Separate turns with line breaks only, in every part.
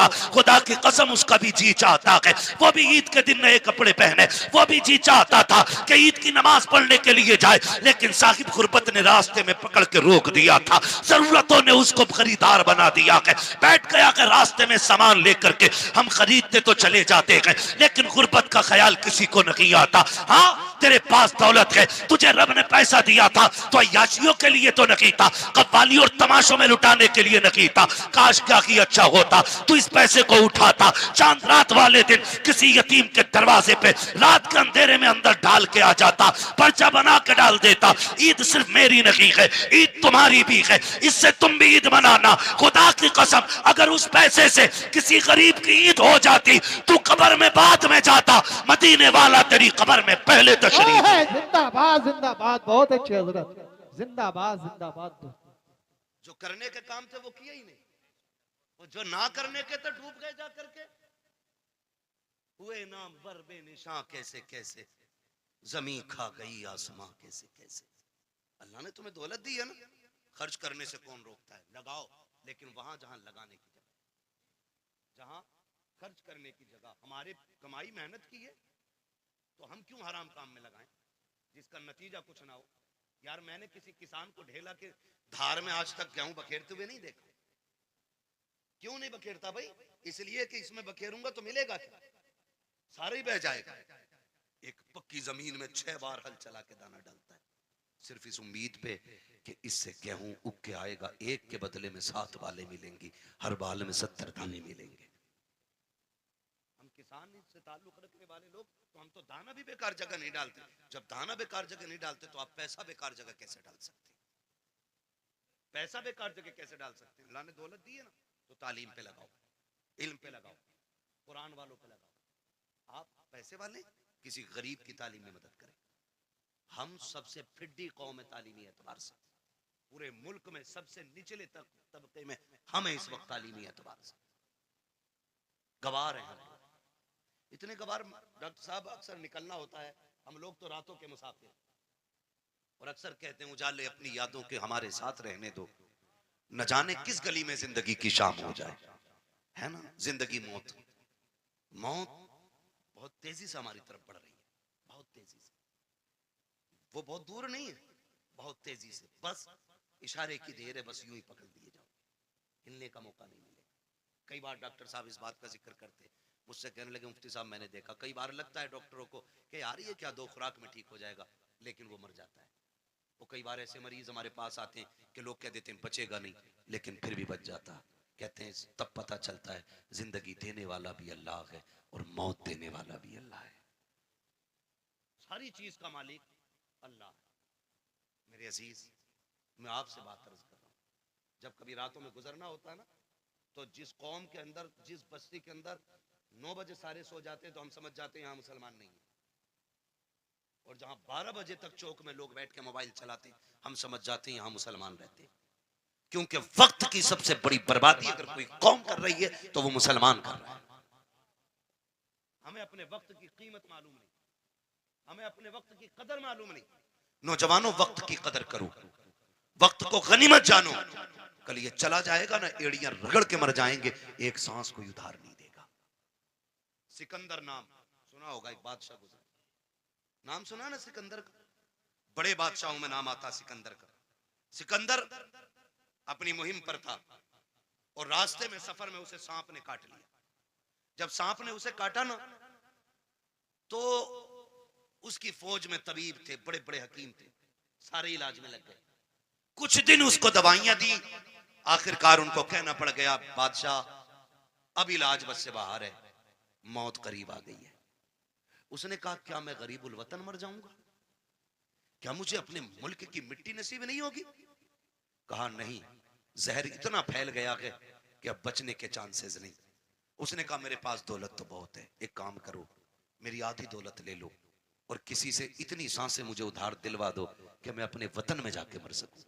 होगा। खुदा की कसम उसका भी जी चाहता है, वो भी ईद के दिन नए कपड़े पहने, वो भी जी चाहता था कि ईद की नमाज पढ़ने के लिए जाए, लेकिन साहिब गुर्बत ने रास्ते में पकड़ के रोक दिया था। जरूरतों ने उसको खरीदार बना दिया है। बैठ गया कि रास्ते में सामान लेकर के हम खरीदते तो चले जाते हैं, लेकिन गुर्बत का ख्याल किसी को नहीं आता। हाँ, तेरे पास दौलत है, तुझे रब ने पैसा दिया था तो अय्याशियों के लिए तो नहीं था, कव्वाली और तमाशों में लुटाने के लिए नहीं था। काश क्या की अच्छा होता तू इस पैसे को उठाता, चांद रात वाले दिन किसी यतीम के दरवाजे पे रात के अंधेरे में अंदर डाल के आ जाता, पर्चा बना के डाल देता। ईद सिर्फ मेरी नहीं है, ईद तुम्हारी भी है, इससे तुम भी ईद मनाना। खुदा की कसम, अगर उस पैसे से किसी गरीब की ईद हो जाती, तू कब्र में बाद में जाता, मदीने वाला तेरी कब्र में पहले तशरीफ।
जिंदाबाद जिंदाबाद, बहुत अच्छे हजरत, जिंदाबाद जिंदाबाद।
जो करने के काम थे वो किए ही नहीं, वो जो ना करने के थे डूब गए जा करके। हुए नाम बर बेनिशां कैसे कैसे, जमीन खा गई आसमां कैसे कैसे। अल्लाह ने तुम्हें दौलत दी है ना, खर्च करने से कौन रोकता है? लगाओ, लेकिन वहां जहां लगाने की जगह, जहां खर्च करने की जगह हमारे कमाई मेहनत की है, तो हम क्यों हराम काम में लगाएं जिसका नतीजा कुछ ना हो। यार मैंने किसी किसान को ढेला के धार में आज तक गेहूं बखेरते हुए नहीं देखा। क्यों नहीं बखेरता भाई? इसलिए कि इसमें बखेरूंगा तो मिलेगा क्या? सारा ही बह जाएगा। एक पक्की जमीन में 6 बार हल चला के दाना डालता है, सिर्फ इस उम्मीद पे कि इससे गेहूं उग के आएगा, एक के बदले में 7 बालें मिलेंगी, हर बाल में 70 दाने मिलेंगे। हम किसान से ताल्लुक रखने वाले लोग, तो हम तो दाना भी बेकार जगह नहीं डालते। जब दाना बेकार जगह नहीं डालते तो आप पैसा बेकार जगह कैसे डाल सकते? पैसा बेकार जगह कैसे डाल सकते? अल्लाह ने दौलत दी है ना, तो तालीम पे लगाओ, इल्म पे लगाओ, कुरान वालों पे लगाओ। आप पैसे वाले किसी गरीब की तालीम में मदद करें। हम सबसे फिड्डी कौम है तालीमी एतबार से, पूरे मुल्क में सबसे निचले तबके में हम इस वक्त तालीमी एतबार से गवार हैं। हम इतने गवार डॉक्टर साहब, अक्सर निकलना होता है, हम लोग तो रातों के मुसाफिर, और अक्सर कहते हैं उजाले अपनी यादों के हमारे साथ रहने दो, न जाने किस गली में जिंदगी की शाम हो जाए। है ना, जिंदगी मौत, मौत बहुत तेजी से हमारी तरफ बढ़ रही है, बहुत तेजी से। वो बहुत दूर नहीं है, बहुत तेजी से, बस इशारे की देर है, बस यूं ही पकड़ दिए जाओ, हिलने का मौका नहीं मिलेगा। कई बार डॉक्टर साहब इस बात का जिक्र करते, मुझसे कहने लगे मुफ्ती साहब मैंने देखा, कई बार लगता है डॉक्टरों को कि यार ये क्या 2 खुराक में ठीक हो जाएगा, लेकिन वो मर जाता है। वो कई बार ऐसे मरीज हमारे पास आते हैं कि लोग कह देते हैं बचेगा नहीं, लेकिन फिर भी बच जाता। कहते हैं तब पता चलता है जिंदगी देने वाला भी अल्लाह है और मौत देने वाला भी अल्लाह है, सारी चीज का मालिक अल्लाह है। मेरे अजीज, मैं आपसे बात अर्ज कर रहा हूँ, जब कभी रातों में गुजरना होता है ना, तो जिस कौम के अंदर, जिस बस्ती के अंदर 9 बजे सारे सो जाते हैं, तो हम समझ जाते हैं यहाँ मुसलमान नहीं है। और जहां 12 बजे तक चौक में लोग बैठ के मोबाइल चलाते हैं, हम समझ जाते हैं यहाँ मुसलमान रहते हैं। क्योंकि वक्त की सबसे बड़ी बर्बादी अगर कोई कौम कर रही है तो वो मुसलमान कर रहा है। हमें अपने वक्त की कीमत मालूम नहीं, हमें अपने वक्त की कदर मालूम नहीं। नौजवानों, वक्त की कदर करो, वक्त को गनीमत जानो। कल ये चला जाएगा ना, एड़ियां रगड़ के मर जाएंगे, एक सांस कोई उधार नहीं देगा। सिकंदर नाम सुना होगा, एक बादशाह गुजरा, नाम सुना ना सिकंदर का, बड़े बादशाहों में नाम आता सिकंदर का। सिकंदर अपनी मुहिम पर था और रास्ते में, सफर में उसे सांप ने काट लिया। जब सांप ने उसे काटा ना, तो उसकी फौज में तबीब थे, बड़े बड़े हकीम थे, सारे इलाज में लग गए। कुछ दिन उसको दवाइयां दी, आखिरकार उनको कहना पड़ गया बादशाह अब इलाज बस से बाहर है, मौत करीब आ गई है। उसने कहा क्या मैं गरीबुल वतन मर जाऊंगा? क्या मुझे अपने मुल्क की मिट्टी नसीब नहीं होगी? कहा नहीं, जहर इतना फैल गया है कि अब बचने के चांसेस नहीं। उसने कहा मेरे पास दौलत तो बहुत है, एक काम करो मेरी आधी दौलत ले लो और किसी से इतनी सांसें मुझे उधार दिलवा दो कि मैं अपने वतन में जाके मर सकूं।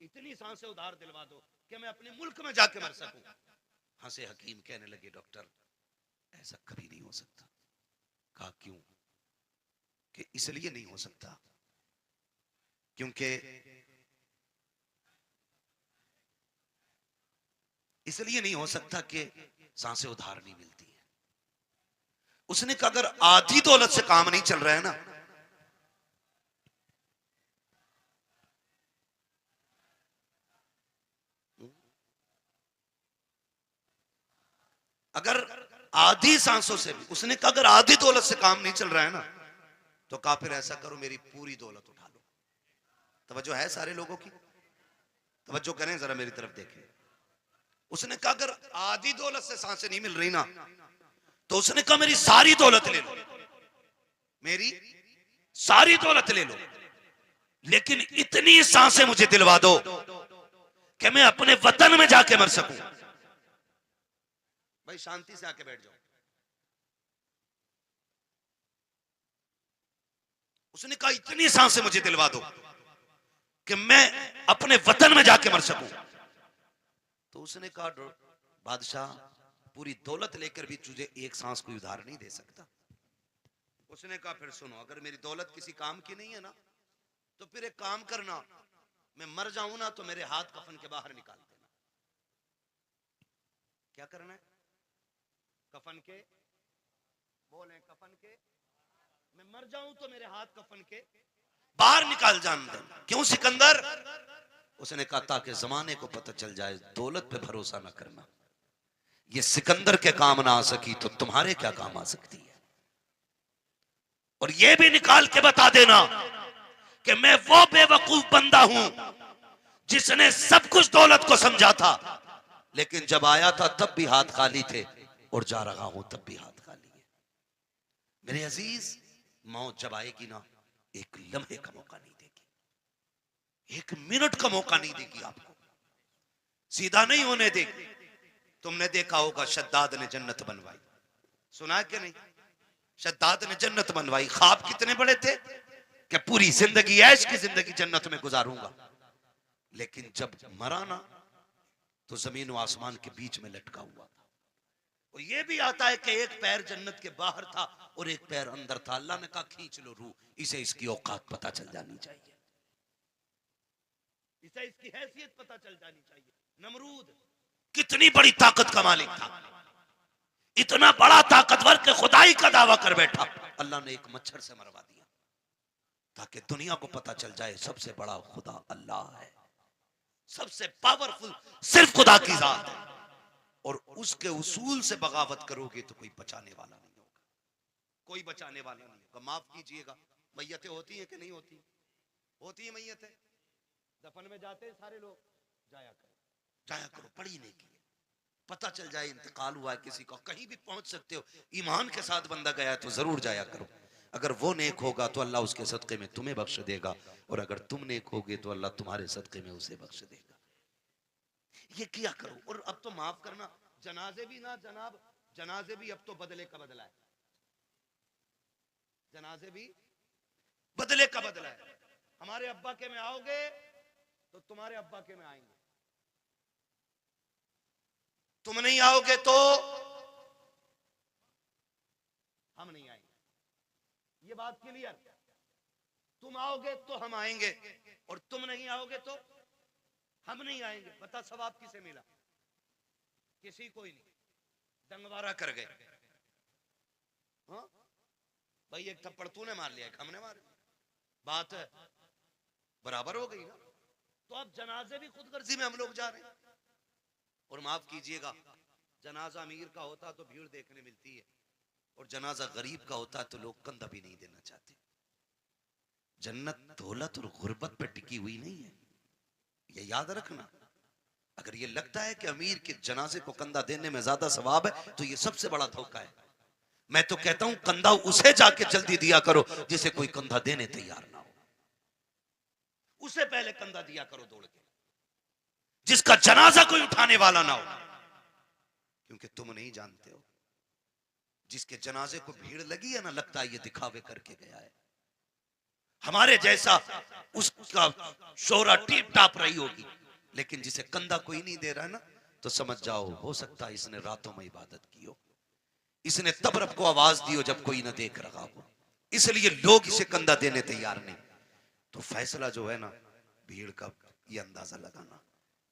इतनी सांसें उधार दिलवा दो कि मैं अपने मुल्क में जाके मर सकूं। हंसे हकीम, कहने लगे डॉक्टर ऐसा कभी नहीं हो सकता। कहा क्यों? कि इसलिए नहीं हो सकता क्योंकि इसलिए नहीं हो सकता कि सांसें उधार नहीं मिलती है। उसने कहा अगर आधी दौलत से काम नहीं चल रहा है ना, अगर आधी सांसों से भी, उसने कहा अगर आधी दौलत से काम नहीं चल रहा है ना, तो कहा फिर ऐसा करो मेरी पूरी दौलत उठा लो। तवज्जो है सारे लोगों की? तवज्जो करें जरा, मेरी तरफ देखें। उसने कहा अगर आधी दौलत से सांसें नहीं मिल रही ना, तो उसने कहा मेरी सारी दौलत ले लो, मेरी सारी दौलत ले लो, लेकिन इतनी सांसें मुझे दिलवा दो कि मैं अपने वतन में जाके मर सकूं। भाई शांति से आके बैठ जाओ। उसने कहा इतनी सांसें मुझे दिलवा दो कि मैं अपने वतन में जाके मर सकूं। तो उसने कहा बादशाह, पूरी दौलत लेकर भी तुझे एक सांस कोई उधार नहीं दे सकता। उसने कहा फिर सुनो, अगर मेरी दौलत किसी काम की नहीं है ना, तो फिर एक काम करना, मैं मर जाऊं ना तो मेरे हाथ कफन के बाहर निकाल देना। क्या करना है? कफन के, बोले कफन के, मैं मर जाऊं तो मेरे हाथ कफन के बाहर निकाल जान दे। क्यों सिकंदर? उसने कहा ताकि जमाने को पता चल जाए दौलत पे भरोसा ना करना। ये सिकंदर के काम ना आ सकी तो तुम्हारे क्या काम आ सकती है। और ये भी निकाल के बता देना कि मैं वो बेवकूफ बंदा हूं जिसने सब कुछ दौलत को समझा था, लेकिन जब आया था तब भी हाथ खाली थे, और जा रहा हूं तब भी हाथ खाली है। मेरे अजीज, मौत जब आएगी ना, एक लम्हे का मौका नहीं देगी, एक मिनट का मौका नहीं देगी आपको, सीधा नहीं होने देगी। तुमने देखा होगा शद्दाद ने जन्नत बनवाई, सुना कि नहीं? शद्दाद ने जन्नत बनवाई। ख्वाब कितने बड़े थे कि पूरी जिंदगी ऐश की जिंदगी जन्नत में गुजारूंगा, लेकिन जब मरा ना तो जमीन व आसमान के बीच में लटका हुआ था। और ये भी आता है कि एक पैर जन्नत के बाहर था और एक पैर अंदर था। अल्लाह ने कहा खींच लो रूह, इसे इसकी औकात पता चल जानी चाहिए, इसे इसकी हैसियत पता चल जानी चाहिए। नमरूद कितनी बड़ी ताकत का मालिक था, इतना बड़ा ताकतवर के खुदाई का दावा कर बैठा। अल्लाह ने एक मच्छर से मरवा दिया ताकि दुनिया को पता चल जाए सबसे बड़ा खुदा अल्लाह है, सबसे पावरफुल सिर्फ खुदा की जात है। और उसके उसूल से बगावत करोगे तो कोई बचाने वाला नहीं होगा, कोई बचाने वाला नहीं होगा। माफ कीजिएगा, मैयतें होती हैं कि नहीं होती? होती है मैयतें, दफन में जाते हैं सारे लोग, जाया करो, जाया करो, पढ़ी नहीं की, पता चल जाए इंतकाल हुआ है किसी का, कहीं भी पहुंच सकते हो। ईमान के साथ बंदा गया तो जरूर जाया करो। अगर वो नेक होगा तो अल्लाह उसके सदके में तुम्हें बख्श देगा, और अगर तुम नेक होगे तो अल्लाह तुम्हारे सदके में उसे बख्श देगा। ये किया करो। और अब तो माफ करना, जनाजे भी ना जनाब, जनाजे भी अब तो बदले का बदला है, जनाजे भी बदले का बदला है। हमारे अब्बा के में आओगे तो तुम्हारे अब्बा के में आएंगे, तुम नहीं आओगे तो हम नहीं आएंगे। ये बात क्लियर? तुम आओगे तो हम आएंगे, और तुम नहीं आओगे तो हम नहीं आएंगे। बता सवाब किसे मिला? किसी को ही नहीं, दंगवारा कर गए। हाँ भाई, एक थप्पड़ तूने मार लिया, एक हमने मार, बात है बराबर हो गई ना। तो अब जनाजे भी खुदगर्जी में हम लोग जा रहे हैं। और माफ कीजिएगा, जनाजा अमीर का होता तो भीड़ देखने मिलती है, और जनाजा गरीब का होता तो लोग कंधा भी नहीं देना चाहते। जन्नत दौलत और गुर्बत पे टिकी हुई नहीं है, ये याद रखना। अगर ये लगता है कि अमीर के जनाजे को कंधा देने में ज्यादा सवाब है तो ये सबसे बड़ा धोखा है। मैं तो कहता हूं कंधा उसे जाके जल्दी दिया करो जिसे कोई कंधा देने तैयार ना हो, उसे पहले कंधा दिया करो दौड़ के, जिसका जनाजा कोई उठाने वाला ना हो। क्योंकि तुम नहीं जानते हो, जिसके जनाजे को भीड़ लगी है ना, लगता है ये दिखावे करके गया है, हमारे जैसा उसका शोहरा टीप टाप रही होगी, लेकिन जिसे कंधा कोई नहीं दे रहा है ना, तो समझ जाओ हो सकता है इसने रातों में इबादत की हो, इसने तब रब को आवाज दी हो जब कोई ना देख रहा हो, इसलिए लोग इसे कंधा देने तैयार नहीं। तो फैसला जो है ना भीड़ का, ये अंदाजा लगाना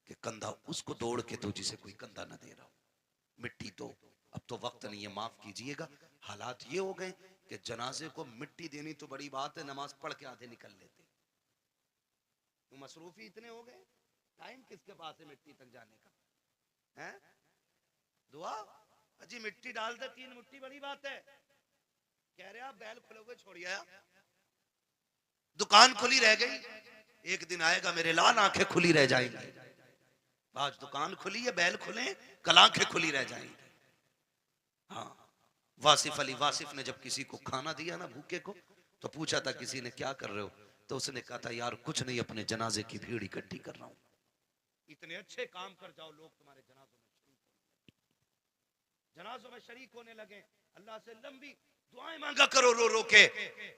कि कंधा उसको दौड़ के दो जिसे कोई कंधा ना दे रहा हो, मिट्टी दो। अब तो वक्त नहीं है, माफ कीजिएगा, हालात ये हो गए कि जनाजे को मिट्टी देनी तो बड़ी बात है, नमाज पढ़ के आधे निकल लेते। तो मसरूफी इतने हो गए, टाइम किसके पास है मिट्टी तक जाने का है? दुआ अजी मिट्टी डाल दे 3 मुट्ठी, बड़ी बात है। कह रहे आप बैल खुले हुए छोड़िए, दुकान खुली रह गई, एक दिन आएगा मेरे लाल आंखें खुली रह जाएंगी। आज दुकान खुली है, बैल खुले, कल आंखें खुली रह जाएंगी। हाँ, वासिफ अली वासिफ ने जब किसी को खाना दिया ना भूखे को, तो पूछा था किसी ने क्या कर रहे हो, तो उसने कहा था यार कुछ नहीं, अपने जनाजे की भीड़ इकट्ठी कर रहा हूं। इतने अच्छे काम कर जाओ, लोग तुम्हारे जनाजों में शरीक होने लगे। अल्लाह से लंबी दुआएं मांगा करो रो रो के,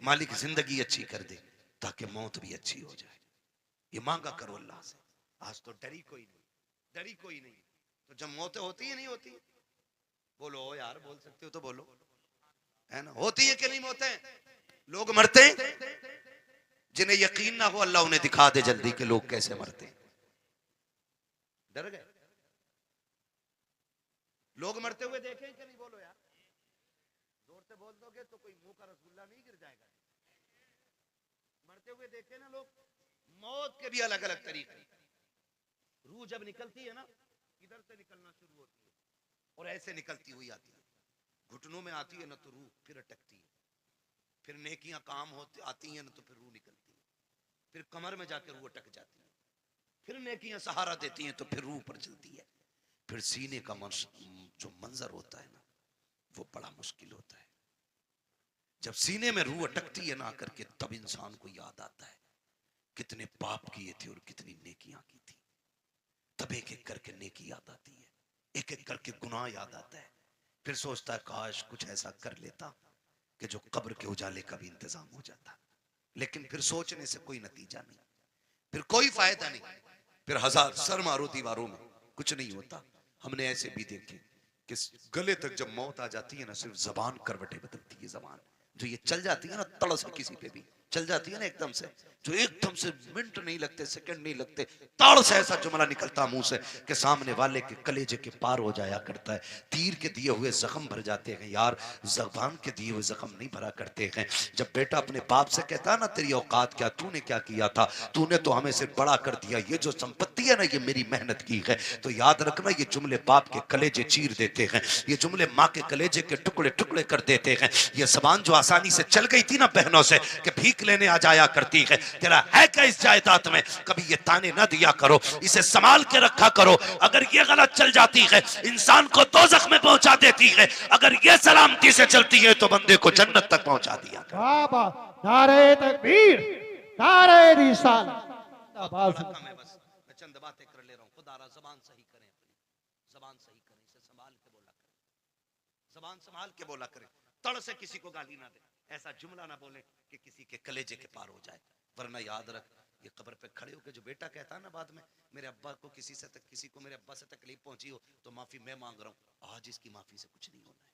मालिक जिंदगी अच्छी कर दे ताकि मौत भी अच्छी हो जाए, ये मांगा करो अल्लाह से। आज तो डरी कोई नहीं, डरी कोई नहीं। तो जब मौतें होती है नहीं होती, बोलो यार, बोल सकते हो तो बोलो, है ना? होती है कि नहीं मौतें? लोग मरते हैं, जिन्हें यकीन ना हो अल्लाह उन्हें दिखा दे जल्दी कि लोग कैसे मरते हैं। डर गए? लोग मरते हुए देखें कि नहीं? बोलो यार, जोर से बोल दोगे तो कोई मुंह का रसगुल्ला नहीं गिर जाएगा। मरते हुए देखे ना लोग? मौत के भी अलग अलग तरीके। रूह जब निकलती है ना, इधर से निकलना शुरू होती है और ऐसे निकलती हुई आती है, घुटनों में आती है ना तो रूह फिर अटकती है, फिर नेकियां काम होती आती हैं ना तो फिर रूह निकलती है, फिर कमर में जाकर रूह अटक जाती है, फिर नेकियां सहारा देती हैं तो फिर रूह पर चलती है। फिर सीने का जो मंजर होता है ना, वो बड़ा मुश्किल होता है। जब सीने में रूह अटकती है ना आकर के, तब इंसान को याद आता है कितने पाप किए थे और कितनी नेकियां की थी। तब एक एक करके नेकी याद आती है, एक एक करके गुनाह याद आता है। फिर सोचता है काश कुछ ऐसा कर लेता कि जो कब्र के उजाले का भी इंतजाम हो जाता। लेकिन फिर सोचने से कोई नतीजा नहीं, फिर कोई फायदा नहीं, फिर हजार सर मारो दीवारों में, कुछ नहीं होता। हमने ऐसे भी देखे कि गले तक जब मौत आ जाती है ना, सिर्फ जबान करवटें बदलती है। जबान जो ये चल जाती है ना तड़ से, किसी पे भी चल जाती है ना एकदम से, जो एकदम से मिनट नहीं लगते, सेकंड नहीं लगते, ताड़ से ऐसा जुमला निकलता मुंह से कि सामने वाले के कलेजे के पार हो जाया करता है। तीर के दिए हुए जख्म भर जाते हैं यार, जबान के दिए हुए जख्म नहीं भरा करते हैं। जब बेटा अपने बाप से कहता है ना तेरी औकात क्या, तूने क्या किया था, तूने तो हमें सिर्फ बड़ा कर दिया, ये जो संपत्ति है ना ये मेरी मेहनत की है। तो याद रखना ये जुमले बाप के कलेजे चीर देते हैं, ये जुमले माँ के कलेजे के टुकड़े टुकड़े कर देते हैं। ये जबान जो आसानी से चल गई थी ना बहनों से कि भीख लेने आ जाया करती है, तेरा है क्या इस जायदाद में, कभी ये ताने ना दिया करो, इसे संभाल के रखा करो। अगर ये गलत चल जाती है इंसान को दोज़ख में पहुंचा देती है, अगर ये सलामती से चलती है तो बंदे को जन्नत तक पहुंचा दिया।
बाबा नारे तकबीर, नारे रिसालत।
बस मैं चंद बातें कर ले रहा हूँ। खुदा जबान सही करें, अपनी जबान सही करें, इसे संभाल के बोला करें, जबान संभाल के बोला करें, तड़ से किसी को गाली ना दे, ऐसा जुमला ना बोले कि किसी के कलेजे के पार हो जाए। वरना याद रख, ये कब्र पे खड़े होकर जो बेटा कहता है ना बाद में, मेरे अब्बा को किसी को मेरे अब्बा से तकलीफ पहुंची हो तो माफी मैं मांग रहा हूँ, आज इसकी माफी से कुछ नहीं होना है,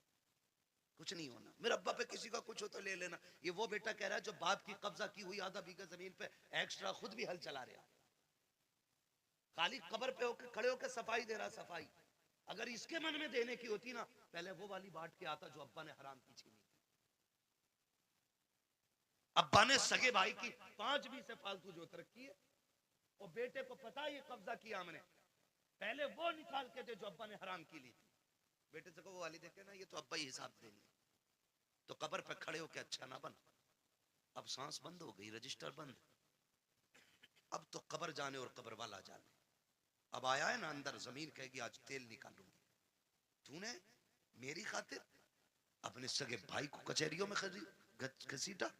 कुछ नहीं होना। मेरे अब्बा पे किसी का कुछ हो तो ले लेना। ये वो बेटा कह रहा है जो बाप की कब्जा की हुई आधा बीघा जमीन पे एक्स्ट्रा खुद भी हल चला रहा, खाली कब्र पे होकर खड़े होकर सफाई दे रहा, सफाई। अगर इसके मन में देने की होती ना, पहले वो वाली बांट के आता जो अब्बा ने हराम की छीनी। अब्बा ने सगे भाई की 5 बीघे से फालतू जोत रखी है और बेटे को पता है ये कब्जा किया हमने, पहले वो निकाल के दे जो अब्बा ने हराम की ली थी। बेटे से को वो वाली देखे ना, ये तो अब्बा ही हिसाब देंगे। तो कब्र पे खड़े होके अच्छा ना बन। अब सांस बंद हो गई, रजिस्टर बंद, अब तो कब्र जाने और कब्र वाला जाने। अब आया है ना अंदर, जमीन कहेगी आज तेल निकालूंगी। तूने मेरी खातिर अपने सगे भाई को कचहरियों में घसीटा,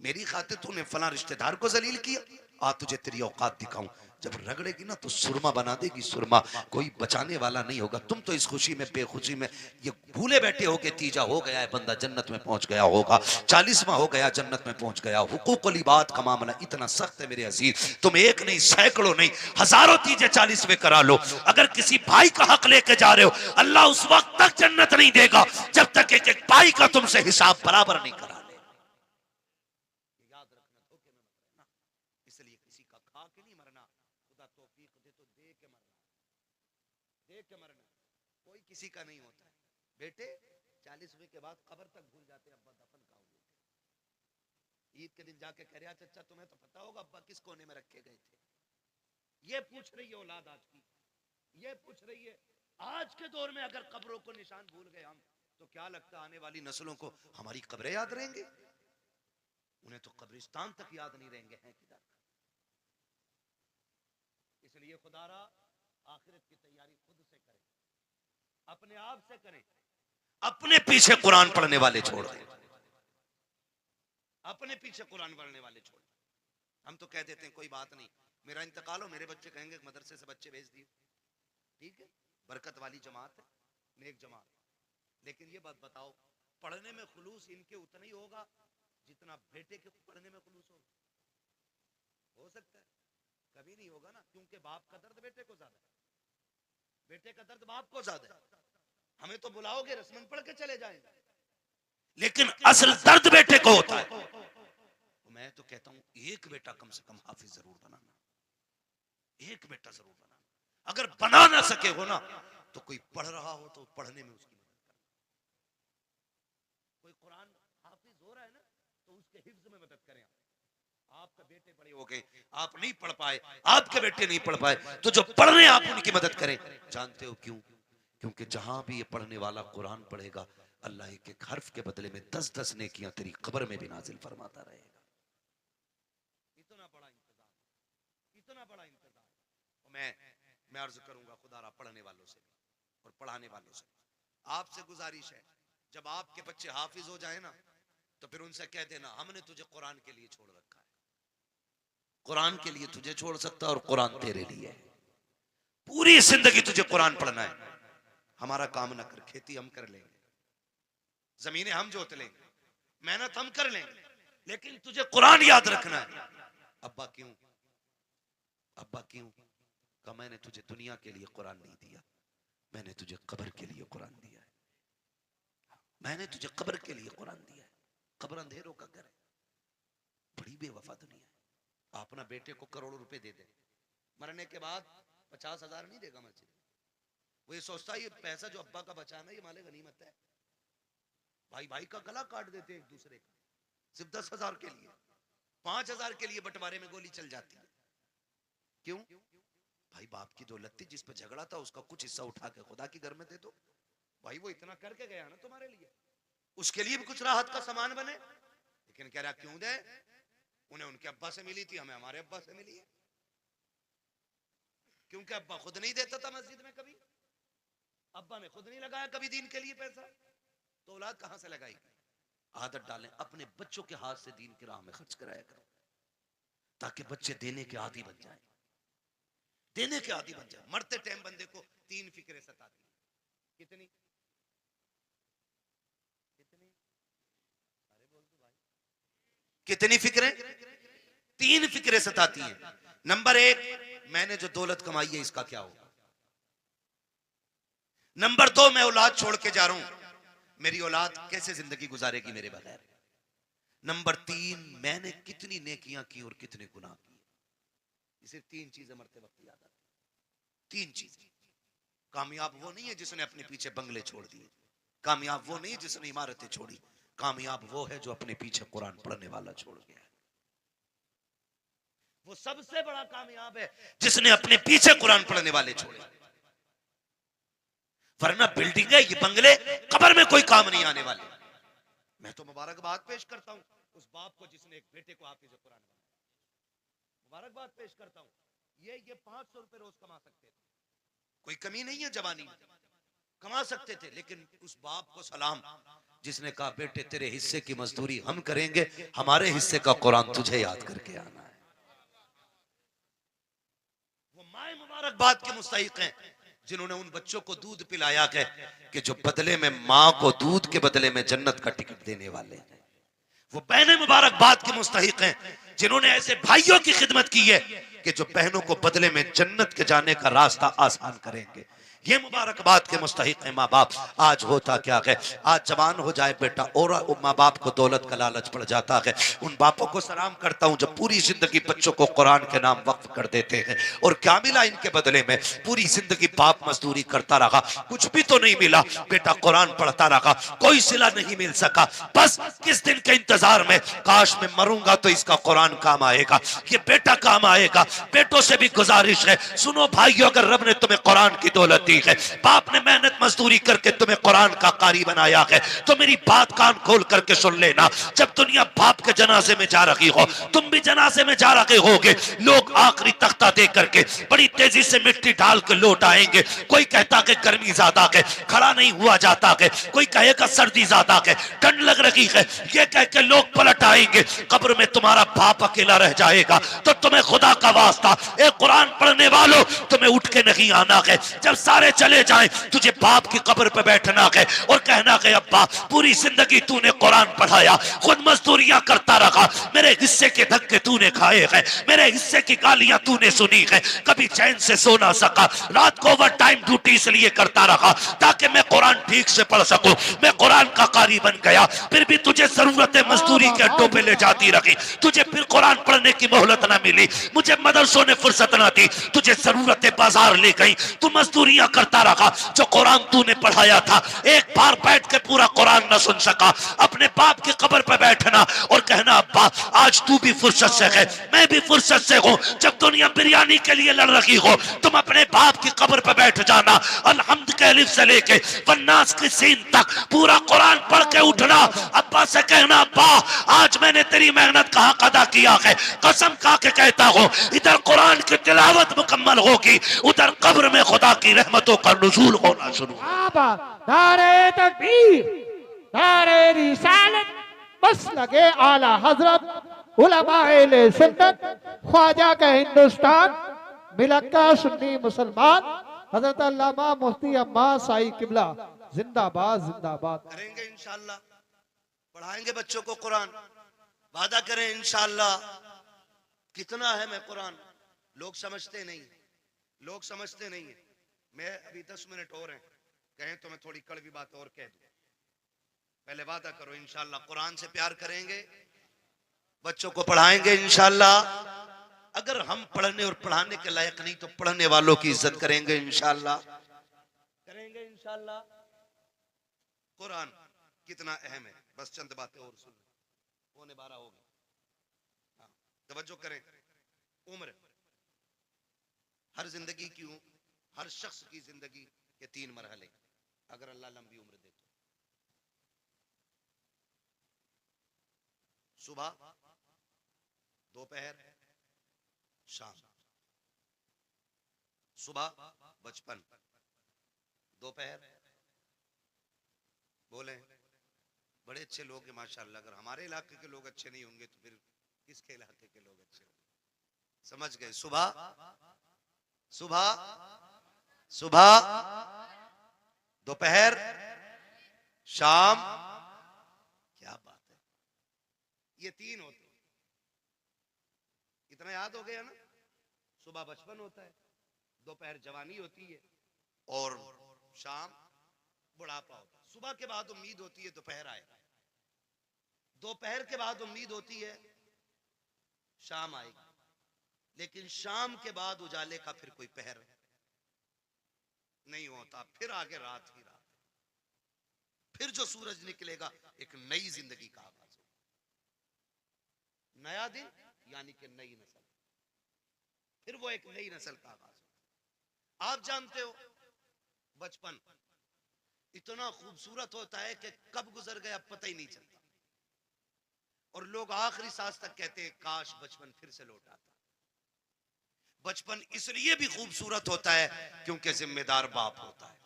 मेरी खातिर तूने फला रिश्तेदार को जलील किया, आ तुझे तेरी औकात दिखाऊं। जब रगड़ेगी ना तो सुरमा बना देगी, सुरमा, कोई बचाने वाला नहीं होगा। तुम तो इस खुशी में बेखुशी में ये भूले बैठे होगे, तीजा हो गया है बंदा जन्नत में पहुंच गया होगा, 40वां हो गया जन्नत में पहुंच गया। हुकूकुल इबाद का मामला इतना सख्त है मेरे अजीज, तुम एक नहीं सैकड़ों नहीं हजारों तीजे 40वें करा लो, अगर किसी भाई का हक लेके जा रहे हो अल्लाह उस वक्त तक जन्नत नहीं देगा जब तक एक एक भाई का तुमसे हिसाब बराबर नहीं करा। इसलिए किसी का खा के नहीं मरना, खुदा तौफीक दे तो दे के मरना। कोई किसी का नहीं होता है। बेटे 40वें के बाद कब्र तक भूल जाते हैं अब्बा दफन कहाँ हुए। ईद के दिन जाके कह रहा चाचा तुम्हें तो पता होगा अब्बा किस कोने में रखे गए थे। ये पूछ रही है औलाद आज की, ये पूछ रही है आज के दौर में अगर कब्रों को निशान भूल गए हम, तो क्या लगता है आने वाली नस्लों को हमारी कब्रें याद रहेंगे? उन्हें तो कब्रिस्तान तक याद नहीं रहेंगे हैं किधर। इसलिए खुदारा आखिरत की तैयारी खुद से करें, अपने आप से करें। अपने पीछे कुरान पढ़ने वाले छोड़ दें, अपने पीछे कुरान पढ़ने वाले छोड़ दें। हम तो कह देते हैं कोई बात नहीं, मेरा इंतकाल हो मेरे बच्चे कहेंगे मदरसे से बच्चे भेज दिए, ठीक है, बरकत वाली जमात है, नेक जमात। लेकिन ये बात बताओ, पढ़ने में खुलूस इनके उतना ही होगा जितना बेटे के पढ़ने में खुलूस होगा? हो सकता है कभी नहीं होगा ना, क्योंकि बाप का दर्द बेटे को ज्यादा है, बेटे का दर्द बाप को ज्यादा है। हमें तो बुलाओगे रस्मन पढ़ के चले जाएंगे, लेकिन असल दर्द बेटे को होता है। मैं तो कहता हूं एक बेटा कम से कम हाफिज जरूर बनाना, एक बेटा जरूर बनाना। अगर बना ना सके हो ना, तो कोई पढ़ रहा हो तो पढ़ने में उसकी मदद करना। कोई कुरान हाफिज हो रहा है ना, तो उसके हिफ्ज में मदद करें। आपका बेटे बड़े हो गए, आप नहीं पढ़ पाए, आपके बेटे नहीं पढ़ पाए, तो जो पढ़ रहे हैं आप उनकी मदद करें। जानते हो क्यों? क्योंकि जहां भी ये पढ़ने वाला कुरान पढ़ेगा, अल्लाह एक एक हर्फ के बदले में 10-10 नेकियां तेरी कब्र में भी नाजिल फरमाता रहेगा। इतना बड़ा इंतजाम, इतना बड़ा इंतजाम। मैं अर्ज करूंगा खुदारा पढ़ने वालों से और पढ़ाने वालों से आपसे गुजारिश है, जब आपके बच्चे हाफिज हो जाए ना, तो फिर उनसे कह देना हमने तुझे कुरान के लिए छोड़ रखा है, कुरान के लिए तुझे छोड़ सकता है और कुरान तेरे लिए है। पूरी जिंदगी तुझे कुरान पढ़ना है। हमारा काम ना कर, खेती हम कर लेंगे, जमीनें हम जोत लेंगे, मेहनत हम कर लेंगे, लेकिन तुझे कुरान याद रखना है। अब्बा क्यों? अब्बा क्यों? कहा मैंने तुझे दुनिया के लिए कुरान नहीं दिया, मैंने तुझे कब्र के लिए कुरान दिया है। मैंने तुझे कब्र के लिए कुरान दिया है। कब्र अंधेरों का घर है, बड़ी बेवफा दुनिया है। आप अपना बेटे को करोड़ों रुपए दे दे, मरने के बाद 50,000 नहीं देगा मस्जिद। वो ये सोचता है ये पैसा जो अब्बा का बचाना है ये माले गनीमत है। भाई भाई का गला काट देते एक दूसरे का, सिर्फ 10,000 के लिए, 5,000 के लिए बंटवारे में गोली चल जाती है। क्यों? भाई बाप की दौलत थी, जिस पे झगड़ा था उसका कुछ हिस्सा उठा के खुदा की घर में दे दो। भाई वो इतना करके गया ना तुम्हारे लिए, उसके लिए भी कुछ राहत का सामान बने। लेकिन कह रहा क्यों दे? उन्हें उनके अब्बा से मिली थी, हमें हमारे अब्बा से मिली है। क्योंकि अब्बा खुद नहीं देता था मस्जिद में कभी, अब्बा ने खुद नहीं लगाया कभी दीन के लिए पैसा, तो औलाद कहां से लगाएगी? आदत डालें, अपने बच्चों के हाथ से दीन की राह में खर्च कराया करो, ताकि बच्चे देने के आदी बन जाएं, देने के आदी बन जाए। मरते टाइम बंदे को 3 फिक्रें सताती हैं। कितनी कितनी? अरे बोल दो भाई, कितनी फिक्रें? 3 फिक्रें सताती हैं। नंबर 1, मैंने जो दौलत कमाई है इसका क्या होगा। नंबर 2, मैं औलाद छोड़ के जा रहा हूं, मेरी औलाद कैसे जिंदगी गुजारेगी मेरे बगैर। नंबर 3, मैंने कितनी नेकियां की और कितने गुनाह किए। सिर्फ 3 चीजें मरते वक्त याद आती, 3 चीजें। कामयाब वो नहीं है जिसने अपने पीछे बंगले छोड़ दिए, कामयाब वो नहीं जिसने इमारतें छोड़ी, कामयाब वो है जो अपने पीछे कुरान पढ़ने वाला छोड़ गया। वो सबसे बड़ा कामयाब है जिसने अपने पीछे कुरान पढ़ने वाले छोड़े। वरना बिल्डिंग है ये बंगले कब्र में कोई काम नहीं आने वाले। मैं तो मुबारकबाद पेश करता हूं उस बाप को जिसने एक बेटे को हाफिज कुरान बनाया, मुबारकबाद पेश करता हूं। ये 500 रुपए रोज कमा सकते थे, कोई कमी नहीं है, जवानी में कमा सकते थे, लेकिन उस बाप को सलाम जिसने कहा बेटे तेरे हिस्से की मजदूरी हम करेंगे, हमारे हिस्से का कुरान तुझे याद करके आना है। वो माए मुबारकबाद के मुस्तहिक हैं जिन्होंने उन बच्चों को दूध पिलाया है कि जो बदले में माँ को दूध के बदले में जन्नत का टिकट देने वाले हैं। वो बहनें मुबारकबाद के मुस्तहिक हैं जिन्होंने ऐसे भाइयों की खिदमत की है कि जो बहनों को बदले में जन्नत के जाने का रास्ता आसान करेंगे। ये मुबारकबाद के मुस्तहिक है माँ बाप। आज होता क्या है, आज जवान हो जाए बेटा और माँ बाप को दौलत का लालच पड़ जाता है। उन बापों को सलाम करता हूँ जो पूरी जिंदगी बच्चों को कुरान के नाम वक्फ कर देते हैं। और क्या मिला इनके बदले में? पूरी जिंदगी बाप मजदूरी करता रहा, कुछ भी तो नहीं मिला। बेटा कुरान पढ़ता रहा, कोई सिला नहीं मिल सका। बस किस दिन के इंतजार में, काश मैं मरूंगा तो इसका कुरान काम आएगा, ये बेटा काम आएगा। बेटों से भी गुजारिश है, सुनो भाइयों, अगर रब ने तुम्हें कुरान की दौलत दी है, बाप ने मेहनत मजदूरी करके तुम्हें कुरान का कारी बनाया है, तो मेरी बात कान खोल करके सुन लेना। जब दुनिया बाप के जनाजे में जा रही हो, तुम भी जनाजे में जा रहे होगे, लोग आखिरी तख्ता दे करके बड़ी तेजी से मिट्टी डाल के लौट आएंगे। कोई कहता कि गर्मी ज्यादा है, खड़ा नहीं हुआ जाता है, कोई कहेगा सर्दी ज्यादा है, ठंड लग रही है, ये कह के लोग पलट आएंगे। कब्र में तुम्हारा बाप अकेला रह जाएगा। तो तुम्हें खुदा का वास्ता, एक कुरान पढ़ने वालों, तुम्हें उठ के नहीं आना है। जब सारे चले जाएं, तुझे बाप की कब्र पे बैठना है और कहना है अब्बा पूरी जिंदगी तूने कुरान पढ़ाया, खुद मजदूरियां करता रहा, मेरे हिस्से के धक्के तूने खाए हैं, मेरे हिस्से की गालियां तूने सुनी है, कभी चैन से सो ना सका, रात को ओवर टाइम ड्यूटी इसलिए करता रहा ताकि मैं कुरान ठीक से पढ़ सकूं, मैं कुरान का कारी बन गया। फिर भी तुझे जरूरत मजदूरी के अड्डों पे ले जाती रही, तुझे फिर कुरान पढ़ने की मोहलत ना मिली, मुझे मदरसों ने फुर्सत ना दी, तुझे जरूरत बाजार ले गई, तू मजदूरियां करता रहा। जो कुरान तूने पढ़ाया था, एक बार बैठ के पूरा कुरान न सुन सका। अपने बाप की कब्र पे बैठना और कहना अब्बा आज तू भी फुर्सत से है, मैं भी फुर्सत से हूं। जब दुनिया बिरयानी के लिए लड़ रही हो, तुम अपने बाप की कब्र पे बैठ जाना, अलहम्द के अलिफ से लेके वन्नास की सीन तक पूरा कुरान पढ़ के उठना। अब्बा से कहना अब्बा आज मैंने तेरी मेहनत का हक अदा किया है, कसम खा के कहता हूं, इधर कुरान की तिलावत मुकम्मल होगी, उधर कब्र में खुदा की रहमतों का नुज़ूल होना शुरू।
नारे तकबीर, नारे रिसालत, बस लगे आला हजरत उलमाए सुन्नत, ख्वाजा का हिंदुस्तान, मिलक्का सुन्नी मुसलमान, हजरत अल्लामा मुफ्ती अब्बास साई किबला जिंदाबाद जिंदाबाद।
करेंगे इंशाअल्लाह, पढ़ाएंगे बच्चों को कुरान, वादा करें इंशाअल्लाह। कितना है मैं कुरान, लोग समझते नहीं, लोग समझते नहीं है। मैं अभी 10 मिनट और हैं, कहें तो मैं थोड़ी कड़वी बात और कह दूं। पहले वादा करो इंशाअल्लाह कुरान से प्यार करेंगे, बच्चों को पढ़ाएंगे इंशाअल्लाह। अगर हम पढ़ने और पढ़ाने के लायक नहीं तो पढ़ने वालों की इज्जत करेंगे इंशाअल्लाह, करेंगे इंशाअल्लाह। कुरान कितना अहम है, बस चंद बातें और सुन, 11:15 हो गए। हाँ, तवज्जो करें। उम्र, हर जिंदगी की, हर शख्स की जिंदगी के 3 मरहले, अगर अल्लाह लंबी उम्र दे तो। सुबह, दोपहर, शाम। सुबह बचपन, दोपहर, बोले बड़े अच्छे लोग हैं माशाल्लाह। अगर हमारे इलाके के लोग अच्छे नहीं होंगे तो फिर किसके इलाके के लोग अच्छे होंगे? समझ गए? सुबह, सुबह, सुबह, दोपहर, शाम। क्या बात है, ये 3 होते हैं। इतना याद हो गया ना? सुबह बचपन होता है, दोपहर जवानी होती है और शाम बुढ़ापा होता है। सुबह के बाद उम्मीद होती है दोपहर आएगा, दोपहर के बाद उम्मीद होती है शाम आएगी, लेकिन शाम के बाद उजाले का फिर कोई पहर नहीं होता। फिर आगे रात ही रात, फिर जो सूरज निकलेगा एक नई जिंदगी का आगाज होगा, नया दिन यानी कि नई नस्ल, फिर वो एक नई नस्ल का आगाज होगा। आप जानते हो बचपन इतना खूबसूरत होता है कि कब गुजर गया पता ही नहीं चलता, और लोग आखिरी सांस तक कहते हैं काश बचपन फिर से लौट आता। बचपन इसलिए भी खूबसूरत होता है क्योंकि जिम्मेदार बाप होता है।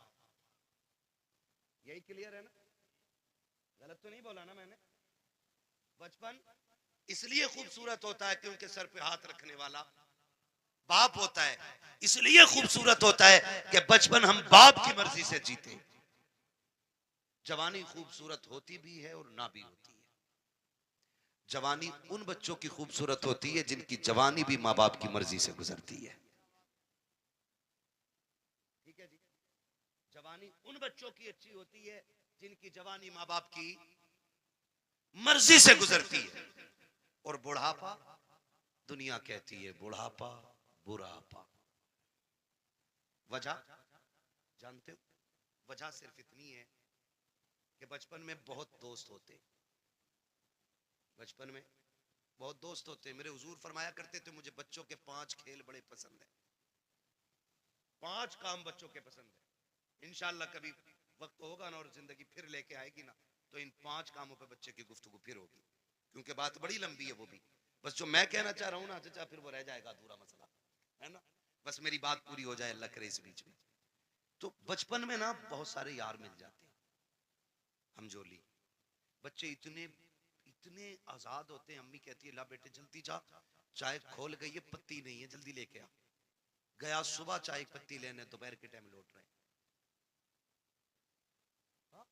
यही क्लियर है ना? गलत तो नहीं बोला ना मैंने? बचपन इसलिए खूबसूरत होता है क्योंकि सर पे हाथ रखने वाला बाप होता है। इसलिए खूबसूरत होता है कि बचपन हम बाप की मर्जी से जीते। जवानी खूबसूरत होती भी है और ना भी होती है। जवानी उन बच्चों की खूबसूरत होती है जिनकी जवानी भी माँ बाप की मर्जी से गुजरती है। ठीक है जी? जवानी उन बच्चों की अच्छी होती है जिनकी जवानी माँ बाप की मर्जी से गुजरती है, और बुढ़ापा दुनिया कहती है बुढ़ापा बुढ़ापा। वजह जानते हो? वजह सिर्फ इतनी है कि बचपन में बहुत दोस्त होते, बचपन में बहुत दोस्त होते। मेरे हुजूर फरमाया करते थे मुझे बच्चों के 5 खेल बड़े पसंद है, 5 काम बच्चों के पसंद है। इंशाअल्लाह कभी वक्त होगा ना और जिंदगी फिर लेके आएगी ना, तो इन 5 कामों पे बच्चे की गुफ्तगू फिर होगी, क्योंकि बात बड़ी लंबी है वो भी। बस जो मैं कहना चाह रहा हूँ ना चाचा, फिर वो रह जाएगा अधूरा मसला, है ना। बस मेरी बात पूरी हो जाए, अल्लाह करे इस बीच में। तो बचपन में ना बहुत सारे यार मिल जाते हैं, हम जोली बच्चे इतने इतने आजाद होते हैं। अम्मी कहती है ला बेटे जल्दी जा, चाय खोल गई है, पत्ती नहीं है, जल्दी लेके आ। गया सुबह चाय की पत्ती लेने, दोपहर के टाइम लौट रहे। हाँ?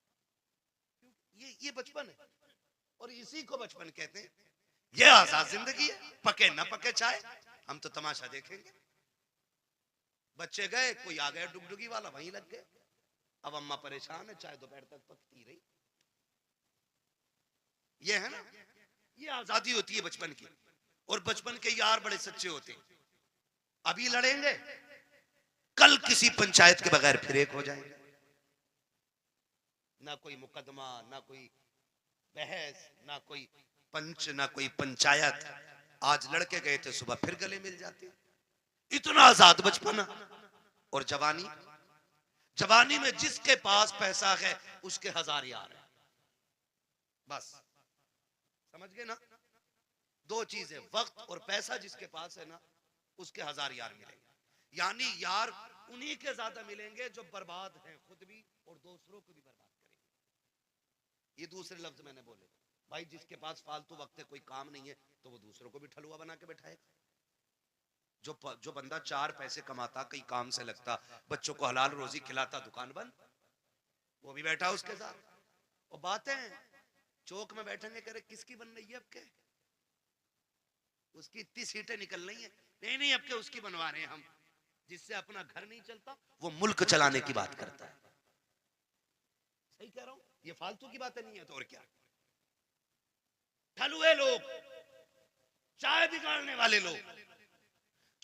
ये बचपन है, और इसी को बचपन कहते हैं। ये आजाद जिंदगी है, पके ना पके चाय, हम तो तमाशा देखेंगे। बच्चे गए, कोई आ गया डुगडुगी वाला, वहीं लग गए। अब अम्मा परेशान है, चाय दोपहर तक पकती रही। ये है ना, ये आजादी होती है बचपन की। और बचपन के यार बड़े सच्चे होते हैं। अभी लड़ेंगे, कल किसी पंचायत के बगैर फिर एक हो जाएंगे। ना कोई मुकदमा, ना कोई बहस, ना कोई पंच, ना कोई पंचायत। आज लड़के गए थे, सुबह फिर गले मिल जाते। इतना आजाद बचपन। और जवानी, जवानी में जिसके पास पैसा है उसके 1000 यार है। बस समझ गए ना, 2 चीजें, वक्त और पैसा। जिसके पास है ना उसके 1000 यार मिलेंगे। यानी यार उन्हीं के ज्यादा मिलेंगे जो बर्बाद हैं खुद भी और दूसरों को भी बर्बाद करेंगे। ये दूसरे लफ्ज मैंने बोले। भाई जिसके पास फालतू वक्त है, कोई काम नहीं है, तो वो दूसरों को भी ठलुआ बना के बैठाएगा। जो बंदा 4 पैसे कमाता, कई काम से लगता, बच्चों को हलाल रोजी खिलाता, दुकान बंद, वो भी बैठा उसके साथ। और बातें चौक में बैठेंगे, करे किसकी बन रही है अब के, उसकी इतनी सीटें निकल रही हैं, नहीं नहीं अब के उसकी बनवा रहे हैं हम। जिससे अपना घर नहीं चलता वो मुल्क चलाने की बात करता है। सही कह रहा हूं, ये फालतू की बातें नहीं है तो और क्या। ठलुए लोग, चाय बिगाड़ने वाले लोग,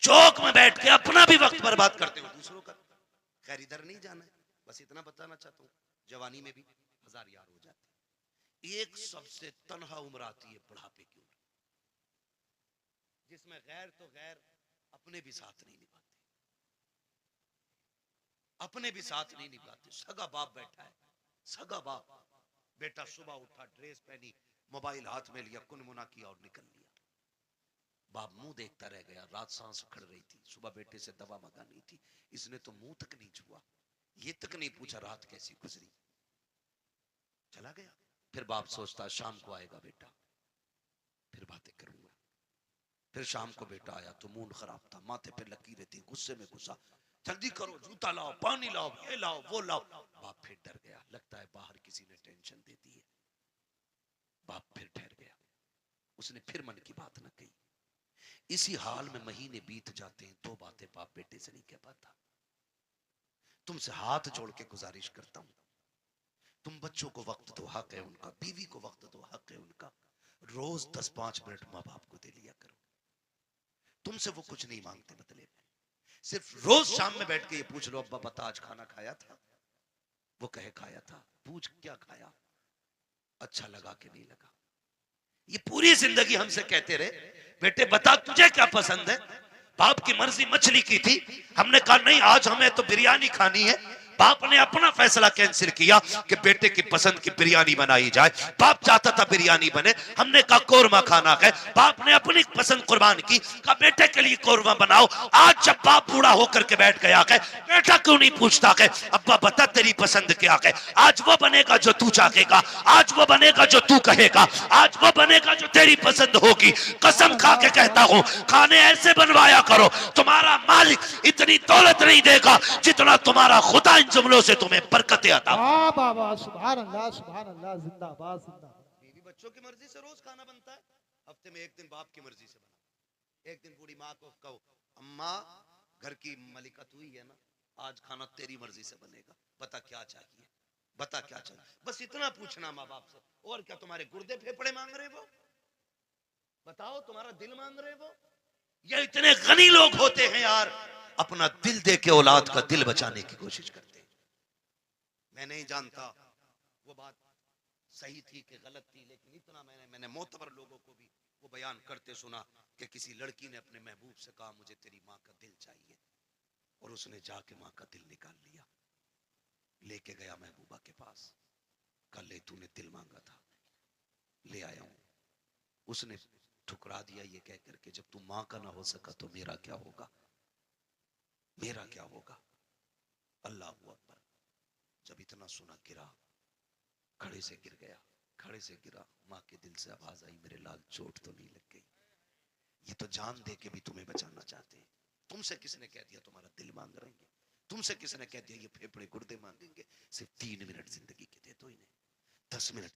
चौक में बैठ के अपना भी वक्त बर्बाद करते हो, दूसरों का। खैर इधर नहीं जाना है, बस इतना बताना चाहता हूं, जवानी में भी 1000 यार हो जाते हैं। एक सबसे तन्हा उम्र आती है बुढ़ापे की उम्र, जिसमें गैर तो गैर अपने भी साथ नहीं निभाते, अपने भी साथ नहीं निभाते। सगा बाप बैठा है, सगा बाप, बेटा सुबह उठा, ड्रेस पहनी, मोबाइल हाथ में लिया, कुनमुना किया और निकल लिया। बाप मुंह देखता रह गया, रात सांस उखड़ रही थी, सुबह बेटे से दवा मंगानी थी, इसने तो मुंह तक नहीं छुआ, ये तक नहीं पूछा रात कैसी गुजरी, चला गया। फिर बाप सोचता शाम को आएगा बेटा, फिर बातें करूंगा। फिर शाम को बेटा आया तो मूड खराब था, माथे पे लकीरें थी, गुस्से में गुस्सा, जल्दी करो, जूता लाओ, पानी लाओ, ये लाओ, वो लाओ। बाप फिर डर गया, लगता है बाहर किसी ने टेंशन दे दी है। बाप फिर ठहर गया, उसने फिर मन की बात न कही। इसी हाल में महीने बीत जाते हैं, 2 बातें बाप बेटे से नहीं कह पाता। तुमसे हाथ जोड़ के गुजारिश करता हूं, तुम बच्चों को वक्त दो, हक है उनका, बीवी को वक्त दो, हक है उनका। रोज 10-5 मिनट माँ बाप को दे लिया करो। तुमसे वो कुछ नहीं मांगते बदले में, सिर्फ रोज शाम में बैठ के ये पूछ लो, अब्बा बता आज खाना खाया था? वो कहे खाया था। पूछ क्या खाया, अच्छा लगा कि नहीं लगा। ये पूरी जिंदगी हमसे कहते रहे, बेटे बता तुझे क्या पसंद है? बाप की मर्जी मछली की थी, हमने कहा नहीं आज हमें तो बिरयानी खानी है। बाप ने अपना फैसला कैंसिल किया कि बेटे की पसंद की बिरयानी बनाई जाए। बाप चाहता था बिरयानी बने, हमने कहा कोरमा खाना है। बाप ने अपनी पसंद कुर्बान की, कहा बेटे के लिए कोरमा बनाओ। आज जब बाप बूढ़ा होकर के बैठ गया है, बेटा क्यों नहीं पूछता है अब्बा बता तेरी पसंद क्या है? आज वो बनेगा जो तू चाहेगा, आज वो बनेगा जो तू कहेगा, आज वो बनेगा जो तेरी पसंद होगी। कसम खा के कहता हूं, खाने ऐसे बनवाया करो, तुम्हारा मालिक इतनी दौलत नहीं देगा जितना तुम्हारा खुदा इन जुमलों से तुम्हें बरकतें अता।
वाह वाह वाह, सुभान अल्लाह, जिंदाबाद जिंदाबाद।
बीवी बच्चों की मर्जी से रोज खाना बनता है, हफ्ते में एक दिन बाप की मर्जी से बना। एक दिन बूढ़ी माँ को कहो, अम्मा घर की मलिका तू ही है ना, आज खाना तेरी मर्जी से बनेगा, बता क्या चाहिए, बता क्या चाहिए, बस इतना पूछना माँ बाप से। और क्या तुम्हारे गुर्दे फेफड़े मांग रहे वो? बताओ, तुम्हारा दिल मांग रहे वो? ये इतने गनी लोग होते हैं यार, अपना दिल दे के औलाद का दिल बचाने की कोशिश करते हैं। मैं नहीं जानता वो बात सही थी कि गलत थी, लेकिन इतना मैंने मोतबर लोगों को भी वो बयान करते सुना कि किसी लड़की ने अपने महबूब से कहा मुझे तेरी माँ का दिल चाहिए, और उसने जाके माँ का दिल निकाल लिया, लेके गया महबूबा के पास, कल ले तूने दिल मांगा था, ले आया हूं। उसने ठुकरा दिया ये कह करके जब तू माँ का ना हो सका तो मेरा क्या होगा, मेरा क्या होगा। अल्लाह अकबर। जब इतना सुना गिरा, खड़े से गिर गया, खड़े से गिरा, माँ के दिल से आवाज आई मेरे लाल चोट तो नहीं लग गई? ये तो जान दे के भी तुम्हें बचाना चाहते हैं। तुमसे किसने कह दिया तुम्हारा दिल मांग रहे हैं? तुमसे किसने कह दिया ये फेफड़े गुर्दे मांगेंगे? सिर्फ 3 मिनट जिंदगी के दे दो इन्हें, 10 मिनट